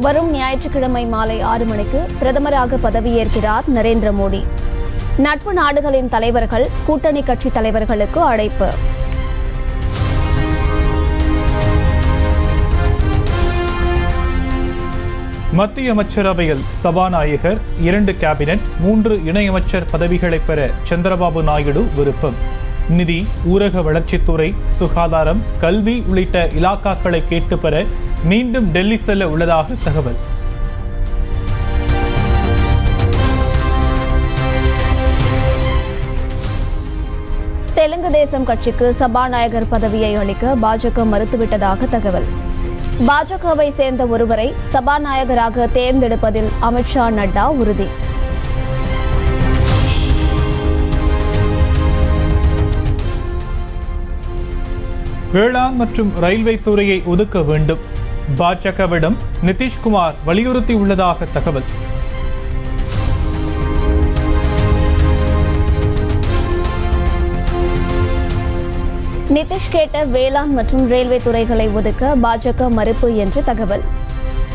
வரும் ஞாயிற்றுக்கிழமை மாலை 6 மணிக்கு பிரதமராக பதவியேற்கிறார் நரேந்திர மோடி. நட்பு நாடுகளின் தலைவர்கள், கூட்டணி கட்சி தலைவர்களுக்கு அழைப்பு. மத்திய அமைச்சரவையில் சபாநாயகர், 2 கேபினெட், 3 இணையமைச்சர் பதவிகளை பெற சந்திரபாபு நாயுடு விருப்பம். நிதி, ஊரக வளர்ச்சித்துறை, சுகாதாரம், கல்வி உள்ளிட்ட இலாக்காக்களை கேட்டு பெற மீண்டும் டெல்லி செல்ல உள்ளதாக தகவல். தெலுங்கு தேசம் கட்சிக்கு சபாநாயகர் பதவியை அளிக்க பாஜக மறுத்துவிட்டதாக தகவல். பாஜகவை சேர்ந்த ஒருவரை சபாநாயகராக தேர்ந்தெடுப்பதில் அமித்ஷா, நட்டா உறுதி. வேளாண் மற்றும் ரயில்வே துறையை ஒதுக்க வேண்டும், பாஜகவிடம் நிதிஷ்குமார் வலியுறுத்தியுள்ளதாக தகவல். நிதிஷ் கேட்ட வேளாண் மற்றும் ரயில்வே துறைகளை ஒதுக்க பாஜக மறுப்பு என்று தகவல்.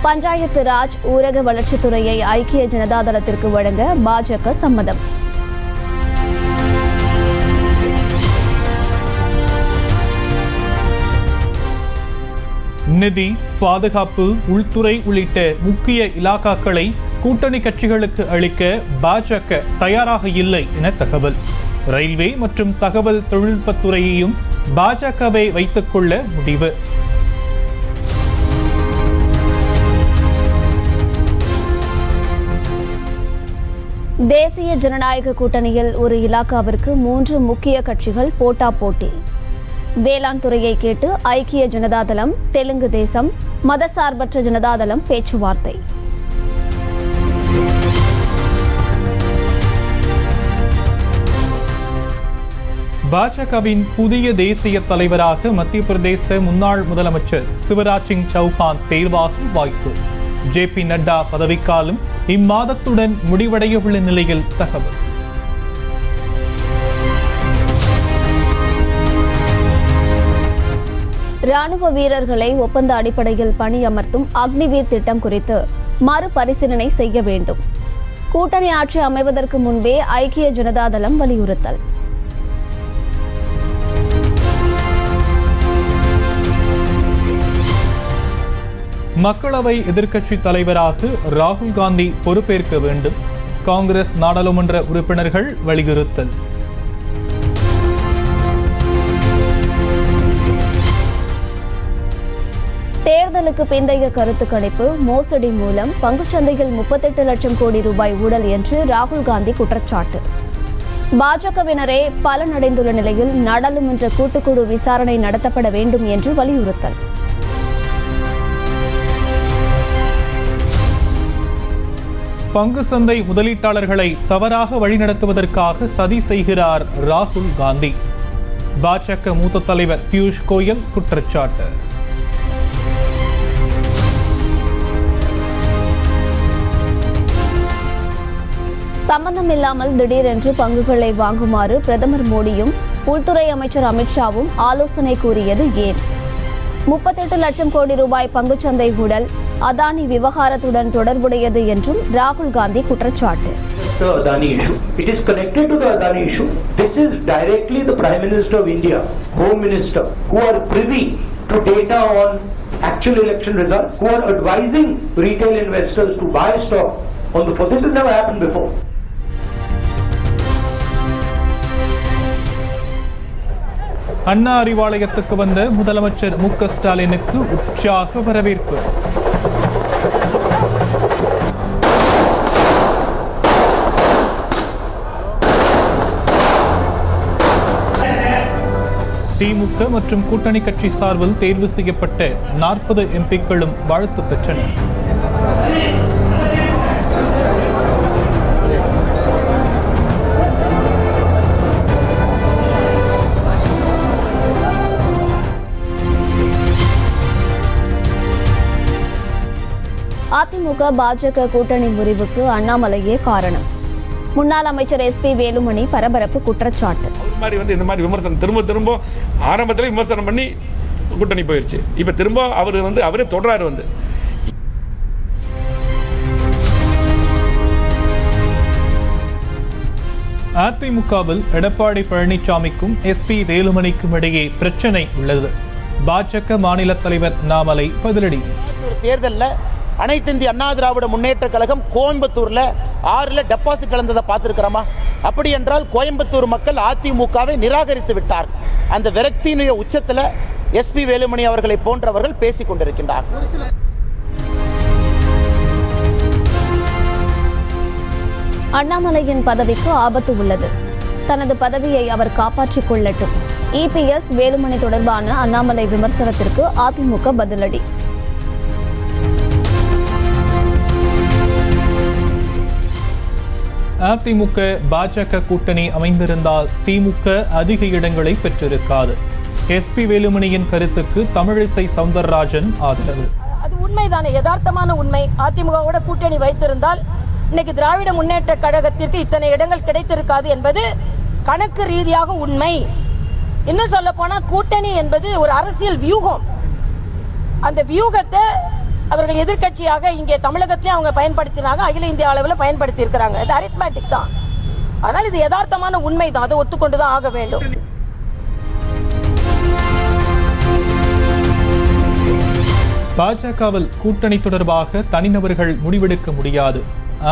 பஞ்சாயத்து ராஜ், ஊரக வளர்ச்சித்துறையை ஐக்கிய ஜனதா தளத்திற்கு வழங்க பாஜக சம்மதம். நிதி, பாதுகாப்பு, உள்துறை உள்ளிட்ட முக்கிய இலாக்காக்களை கூட்டணி கட்சிகளுக்கு அளிக்க பாஜக தயாராக இல்லை என தகவல். ரயில்வே மற்றும் தகவல் தொழில்நுட்பத்துறையையும் பாஜகவை வைத்துக் கொள்ள முடிவு. தேசிய ஜனநாயக கூட்டணியில் ஒரு இலாக்காவிற்கு 3 முக்கிய கட்சிகள் போட்டா போட்டி. வேளாண் துறையை கேட்டு ஐக்கிய ஜனதாதளம், தெலுங்கு தேசம், மதசார்பற்ற ஜனதாதளம் பேச்சுவார்த்தை. பாஜகவின் புதிய தேசிய தலைவராக மத்திய பிரதேச முன்னாள் முதலமைச்சர் சிவராஜ் சிங் சௌஹான் தேர்வாக வாய்ப்பு. ஜே.பி. நட்டா பதவிக்காலம் இம்மாதத்துடன் முடிவடைய உள்ள நிலையில் தகவல். ராணுவ வீரர்களை ஒப்பந்த அடிப்படையில் பணியமர்த்தும் அக்னிவீர் திட்டம் குறித்து மறுபரிசீலனை செய்ய வேண்டும். கூட்டணி ஆட்சி அமைவதற்கு முன்பே ஐக்கிய ஜனதாதளம் வலியுறுத்தல். மக்களவை எதிர்க்கட்சி தலைவராக ராகுல் காந்தி பொறுப்பேற்க வேண்டும், காங்கிரஸ் நாடாளுமன்ற உறுப்பினர்கள் வலியுறுத்தல். தேர்தலுக்கு பிந்தைய கருத்து கணிப்பு மோசடி மூலம் பங்குச்சந்தையில் 38 லட்சம் கோடி ரூபாய் ஊழல் என்று ராகுல் காந்தி குற்றச்சாட்டு. பாஜகவினரே பலனடைந்துள்ள நிலையில் நாடாளுமன்ற கூட்டுக்குழு விசாரணை நடத்தப்பட வேண்டும் என்று வலியுறுத்தல். பங்கு சந்தை முதலீட்டாளர்களை தவறாக வழிநடத்துவதற்காக சதி செய்கிறார் ராகுல் காந்தி. பாஜக மூத்த தலைவர் பியூஷ் கோயல் குற்றச்சாட்டு. சம்பந்தமில்லாமல் திடீரென்று பங்குகளை வாங்குமாறு பிரதமர் மோடியும் உள்துறை அமைச்சர் அமித்ஷாவும் ஆலோசனை கூறியது ஏன்? 38 லட்சம் கோடி ரூபாய் பங்குச்சந்தை ஊழல் அதானி விவகாரத்துடன் தொடர்புடையது என்றும் ராகுல் காந்தி குற்றச்சாட்டு. The Adani issue. It is connected to the Adani issue. This is directly the Prime Minister of India, Home Minister, who are privy to data on actual election results, who are advising retail investors to buy stock on the. This has never happened before. அண்ணா அறிவாலயத்துக்கு வந்த முதலமைச்சர் மு.க. ஸ்டாலினுக்கு உற்சாக வரவேற்பு. திமுக மற்றும் கூட்டணி கட்சி சார்பில் தேர்வு செய்யப்பட்ட 40 எம்பிக்களும் வாழ்த்து பெற்றனர். அதிமுக பாஜக கூட்டணி முறிவுக்கு அண்ணாமலையே காரணம். முன்னாள் அமைச்சர் எஸ்.பி. வேலுமணி பரபரப்பு குற்றச்சாட்டு. இந்த மாதிரி விமர்சனம் திரும்ப ஆரம்பத்தில் விமர்சனம் பண்ணி கூட்டணி போயிடுச்சு. இப்ப திரும்ப அவரே தொடராரு. அதிமுகவில் எடப்பாடி பழனிசாமிக்கும் எஸ்பி வேலுமணிக்கும் இடையே பிரச்சனை உள்ளது. பாஜக மாநில தலைவர் அண்ணாமலை பதிலடி. தேர்தலில் அனைத்து இந்திய அண்ணா திராவிட முன்னேற்ற கழகம் கோயம்புத்தூர்ல 6 டெபாசிட் கலந்ததை பார்த்துருக்கிறோமா? அப்படி என்றால் கோயம்புத்தூர் மக்கள் அதிமுகவை நிராகரித்து விட்டார். அந்த விரக்தியினுடைய உச்சத்தில் எஸ்பி வேலுமணி அவர்களை போன்றவர்கள் பேசிக் கொண்டிருக்கின்றார். அண்ணாமலையின் பதவிக்கு ஆபத்து உள்ளது. தனது பதவியை அவர் காப்பாற்றிக் கொள்ளட்டும். இபிஎஸ் வேலுமணி தொடர்பான அண்ணாமலை விமர்சனத்திற்கு அதிமுக பதிலடி. அதிமுக பாஜக கூட்டணி அமைந்திருந்தால் திமுக அதிக இடங்களை பெற்றிருக்காது. எஸ்பி வேலுமணியின் கருத்துக்கு தமிழிசை சவுந்தரராஜன் ஆதரவு. அது உண்மைதானே, யதார்த்தமான உண்மை. அதிமுகவோட கூட்டணி வைத்திருந்தால் இன்னைக்கு திராவிட முன்னேற்ற கழகத்திற்கு இத்தனை இடங்கள் கிடைத்திருக்காது என்பது கணக்கு ரீதியாக உண்மை. இன்னும் சொல்ல போனா கூட்டணி என்பது ஒரு அரசியல் வியூகம். அந்த வியூகத்தை அவர்கள் எதிர்க்கட்சியாக இங்கே தமிழகத்திலேயே அவங்க பயன்படுத்தினாங்க, அகில இந்திய அளவில் பயன்படுத்தி இருக்கிறாங்க. இது அரித்மேட்டிக் தான். ஆனால் இது யதார்த்தமான உண்மை தான், அதை ஒத்துக்கொண்டுதான் ஆக வேண்டும். பாஜகவில் கூட்டணி தொடர்பாக தனிநபர்கள் முடிவெடுக்க முடியாது.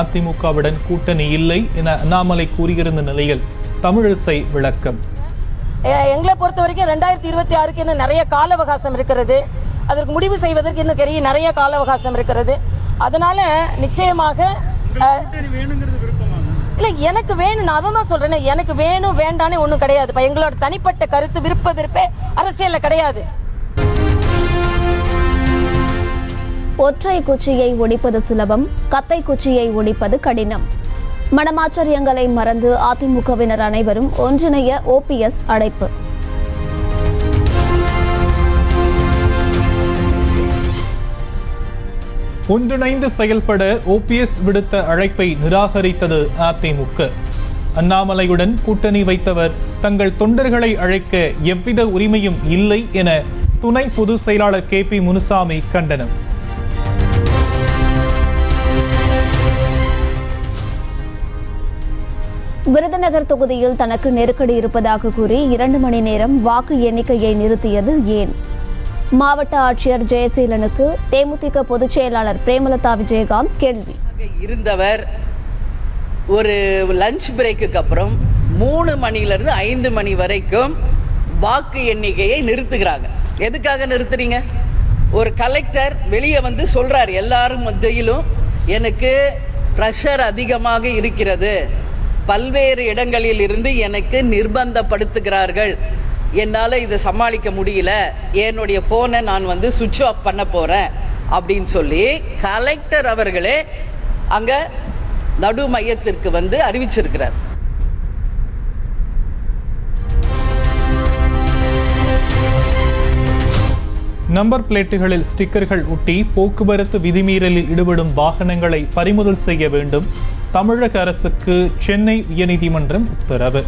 அதிமுகவுடன் கூட்டணி இல்லை என அண்ணாமலை கூறியிருந்த நிலையில் தமிழிசை விளக்கம். எங்களை பொறுத்த வரைக்கும் 2026 இன்னும் நிறைய கால அவகாசம் இருக்கிறது. அதற்கு முடிவு செய்வதற்கு இன்னும் நிறைய கால அவகாசம் இருக்கிறது. அதனால நிச்சயமாக இல்லை, எனக்கு வேணும், நான் அதை தான் சொல்றேன். எனக்கு வேணும் வேண்டானே ஒன்றும் கிடையாது. எங்களோட தனிப்பட்ட கருத்து விருப்ப அரசியலில் கிடையாது. ஒற்றை குச்சியை ஒடிப்பது சுலபம், கத்தை குச்சியை ஒடிப்பது கடினம். மனமாச்சரியங்களை மறந்து அதிமுகவினர் அனைவரும் ஒன்றிணைய ஓபிஎஸ் அழைப்பு. ஒன்றிணைந்து செயல்பட ஓபிஎஸ் விடுத்த அழைப்பை நிராகரித்தது அதிமுக. அண்ணாமலையுடன் கூட்டணி வைத்தவர் தங்கள் தொண்டர்களை அழைக்க எவ்வித உரிமையும் இல்லை என துணை பொதுச் செயலாளர் KP முனுசாமி கண்டனம். விருதுநகர் தொகுதியில் தனக்கு நெருக்கடி இருப்பதாக கூறி 2 மணி நேரம் வாக்கு எண்ணிக்கையை நிறுத்தியது ஏன்? மாவட்ட ஆட்சியர் ஜெயசீலனுக்கு தேமுதிக பொதுச் செயலாளர் பிரேமலதா விஜயகாந்த் கேள்வி. இருந்தவர் ஒரு லஞ்ச் பிரேக்குக்கு அப்புறம் 3 மணிலிருந்து 5 மணி வரைக்கும் வாக்கு எண்ணிக்கையை நிறுத்துகிறாங்க. எதுக்காக நிறுத்துறீங்க? ஒரு கலெக்டர் வெளியே வந்து சொல்றார், எல்லாரும் மத்தியிலும் எனக்கு பிரஷர் அதிகமாக இருக்கிறது, பல்வேறு இடங்களில் இருந்து எனக்கு நிர்பந்தப்படுத்துகிறார்கள், என்னால் இதை சமாளிக்க முடியல, என்னுடைய ஃபோனை நான் வந்து சுவிட்ச் ஆஃப் பண்ண போகிறேன் அப்படின்னு சொல்லி கலெக்டர் அவர்களே அங்கே நடு மையத்திற்கு வந்து அறிவிச்சிருக்கிறார். நம்பர் பிளேட்டுகளில் ஸ்டிக்கர்கள் ஒட்டி போக்குவரத்து விதிமீறலில் ஈடுபடும் வாகனங்களை பறிமுதல் செய்ய வேண்டும். தமிழக அரசுக்கு சென்னை உயர்நீதிமன்றம் உத்தரவு.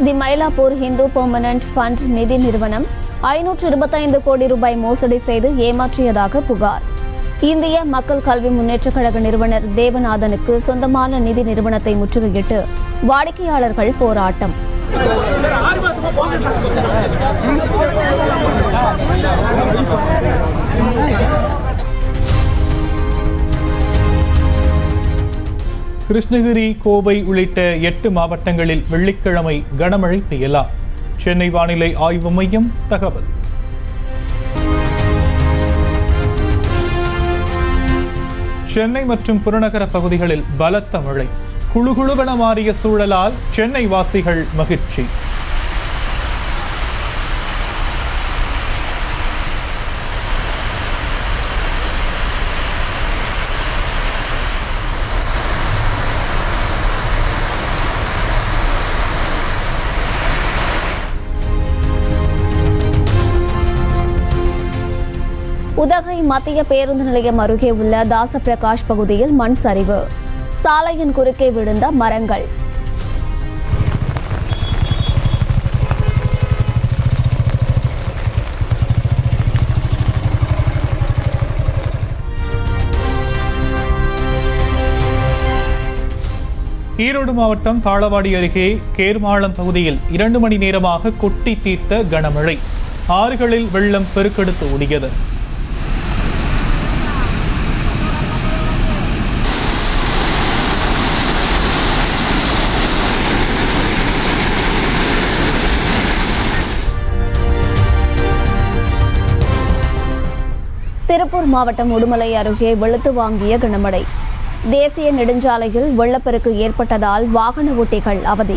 தி மயிலாப்பூர் இந்து பெர்மனன்ட் ஃபண்ட் நிதி நிறுவனம் 525 கோடி ரூபாய் மோசடி செய்து ஏமாற்றியதாக புகார். இந்திய மக்கள் கல்வி முன்னேற்றக் கழக நிறுவனர் தேவநாதனுக்கு சொந்தமான நிதி நிறுவனத்தை முற்றுகையிட்டு வாடிக்கையாளர்கள் போராட்டம். கிருஷ்ணகிரி, கோவை உள்ளிட்ட 8 மாவட்டங்களில் வெள்ளிக்கிழமை கனமழை பெய்யலாம். சென்னை வானிலை ஆய்வு மையம் தகவல். சென்னை மற்றும் புறநகர பகுதிகளில் பலத்த மழை. குளுகுளுவென மாறிய சூழலால் சென்னை வாசிகள் மகிழ்ச்சி. உதகை மத்திய பேருந்து நிலையம் அருகே உள்ள தாசப்பிரகாஷ் பகுதியில் மண் சரிவு. சாலையின் குறுக்கே விழுந்த மரங்கள். ஈரோடு மாவட்டம் தாளவாடி அருகே கேர்மாளம் பகுதியில் 2 மணி நேரமாக கொட்டி தீர்த்த கனமழை. ஆறுகளில் வெள்ளம் பெருக்கெடுத்து ஓடியது. திருப்பூர் மாவட்டம் உடுமலை அருகே வெளுத்து வாங்கிய கனமழை. தேசிய நெடுஞ்சாலையில் வெள்ளப்பெருக்கு ஏற்பட்டதால் வாகன ஓட்டிகள் அவதி.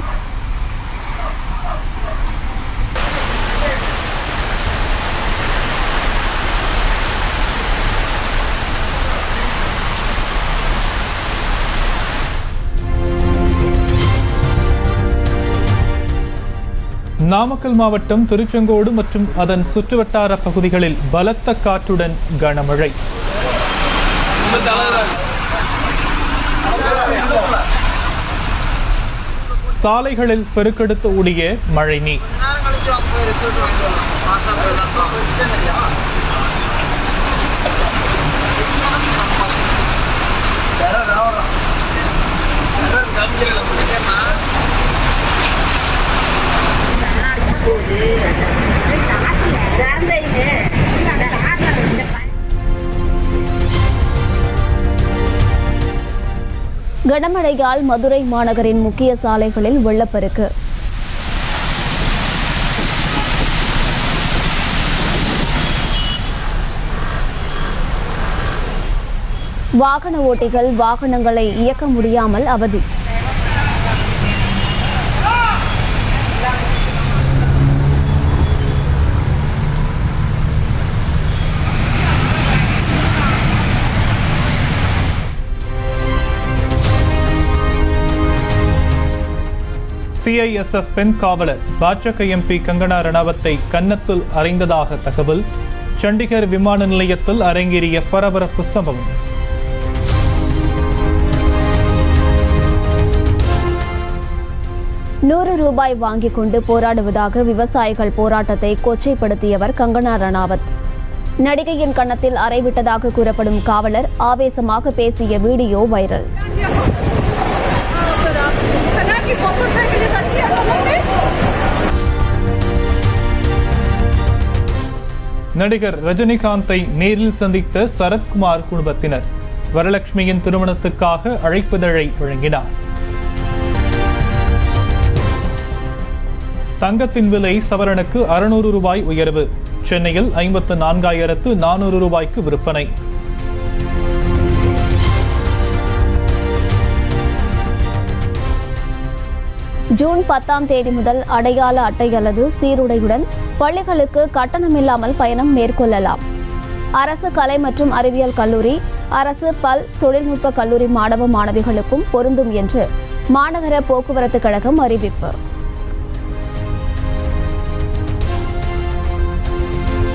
நாமக்கல் மாவட்டம் திருச்செங்கோடு மற்றும் அதன் சுற்றுவட்டார பகுதிகளில் பலத்த காற்றுடன் கனமழை. சாலைகளில் பெருக்கெடுத்து ஓடிய மழை நீர். கனமழையால் மதுரை மாநகரின் முக்கிய சாலைகளில் வெள்ளப்பெருக்கு. வாகன ஓட்டிகள் வாகனங்களை இயக்க முடியாமல் அவதி. CISF பெண் காவலர் பாஜக MP கங்கனா ரணாவத்தை கன்னத்தில் அறைந்ததாக தகவல். சண்டிகர் விமான நிலையத்தில் அரங்கேறிய பரபரப்பு சம்பவம். ₹100 வாங்கிக் கொண்டு போராடுவதாக விவசாயிகள் போராட்டத்தை கொச்சைப்படுத்தியவர் கங்கனா ரணாவத். நடிகையின் கன்னத்தில் அறைவிட்டதாக கூறப்படும் காவலர் ஆவேசமாக பேசிய வீடியோ வைரல். நடிகர் ரஜினிகாந்தை நேரில் சந்தித்த சரத்குமார் குடும்பத்தினர் வரலட்சுமியின் திருமணத்துக்காக அழைப்புதழை வழங்கினார். தங்கத்தின் விலை சவரனுக்கு ₹600 உயர்வு. சென்னையில் 54,400 விற்பனை. ஜூன் 10 முதல் அடையாள அட்டை அல்லது சீருடையுடன் பள்ளிகளுக்கு கட்டணமில்லாமல் பயணம் மேற்கொள்ளலாம். அரசு கலை மற்றும் அறிவியல் கல்லூரி, அரசு பல் தொழில்நுட்ப கல்லூரி மாணவ மாணவிகளுக்கும் பொருந்தும் என்று மாநகர போக்குவரத்து கழகம் அறிவிப்பு.